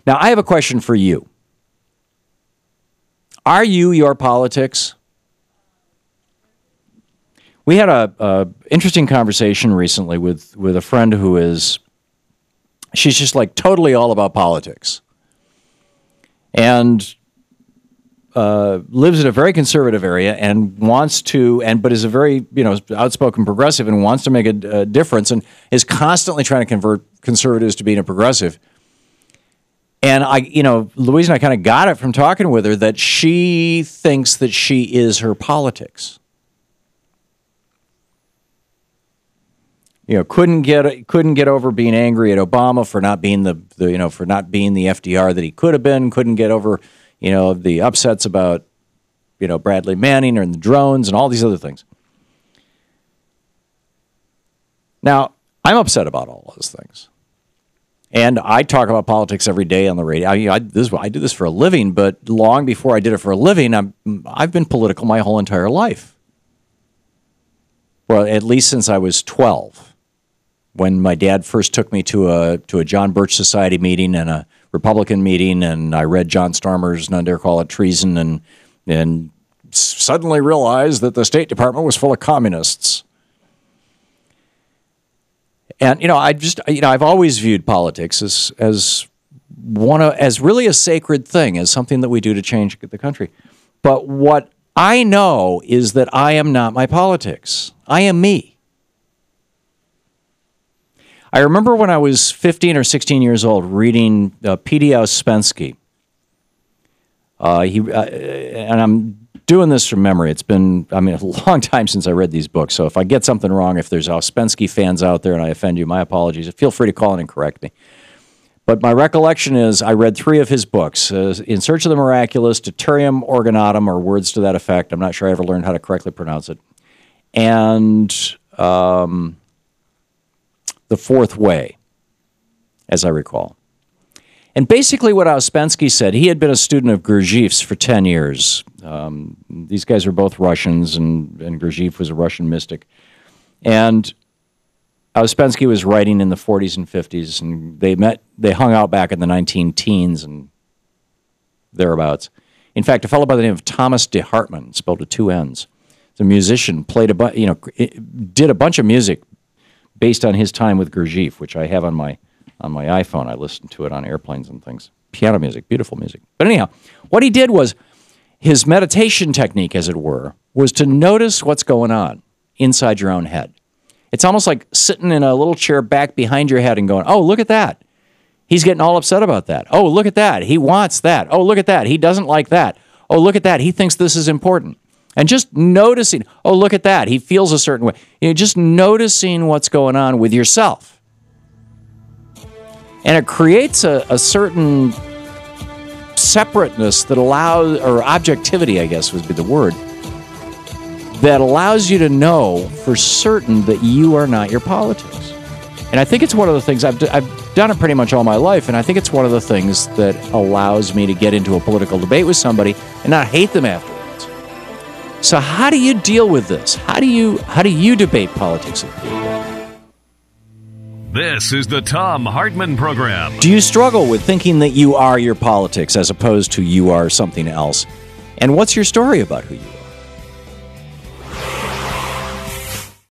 Now, I have a question for you. Are you your politics? We had a interesting conversation recently with a friend who is, she's just like totally all about politics. And lives in a very conservative area and wants to, but is a very, outspoken progressive and wants to make a difference and is constantly trying to convert conservatives to being a progressive. And Louise and I kind of got it from talking with her that she thinks that she is her politics. Couldn't get over being angry at Obama for not being the FDR that he could have been. Couldn't get over, the upsets about, Bradley Manning and the drones and all these other things. Now, I'm upset about all those things. And I talk about politics every day on the radio. I do this for a living, but long before I did it for a living, I've been political my whole entire life. Well, at least since I was 12, when my dad first took me to a John Birch Society meeting and a Republican meeting, and I read John Stormer's None Dare Call It Treason, and suddenly realized that the State Department was full of communists. And I've always viewed politics as really a sacred thing, as something that we do to change the country. But what I know is that I am not my politics. I am me. I remember when I was 15 or 16 years old reading P.D. Ouspensky. And I'm doing this from memory. It's been, a long time since I read these books. So if I get something wrong, if there's Ouspensky fans out there and I offend you, my apologies. Feel free to call in and correct me. But my recollection is I read 3 of his books, In Search of the Miraculous, Deuterium Organatum, or words to that effect. I'm not sure I ever learned how to correctly pronounce it. And The Fourth Way, as I recall. And basically what Ouspensky said, he had been a student of Gurdjieff's for 10 years. These guys were both Russians, and Gurdjieff was a Russian mystic. And Ouspensky was writing in the 40s and 50s, and they hung out back in the 19-teens and thereabouts. In fact, a fellow by the name of Thomas de Hartmann, spelled with 2 N's, is a musician, did a bunch of music based on his time with Gurdjieff, which I have on my iPhone. I listen to it on airplanes and things. Piano music, beautiful music. But anyhow, what he did was, his meditation technique, as it were, was to notice what's going on inside your own head. It's almost like sitting in a little chair back behind your head and going, oh, look at that. He's getting all upset about that. Oh, look at that. He wants that. Oh, look at that. He doesn't like that. Oh, look at that. He thinks this is important. And just noticing, oh, look at that. He feels a certain way. Just noticing what's going on with yourself. And it creates a certain separateness that allows, or objectivity, I guess would be the word, that allows you to know for certain that you are not your politics. And I think it's one of the things, I've done it pretty much all my life, and I think it's one of the things that allows me to get into a political debate with somebody and not hate them afterwards. So how do you deal with this? How do you debate politics with people? This is the Thom Hartmann Program. Do you struggle with thinking that you are your politics as opposed to you are something else? And what's your story about who you are?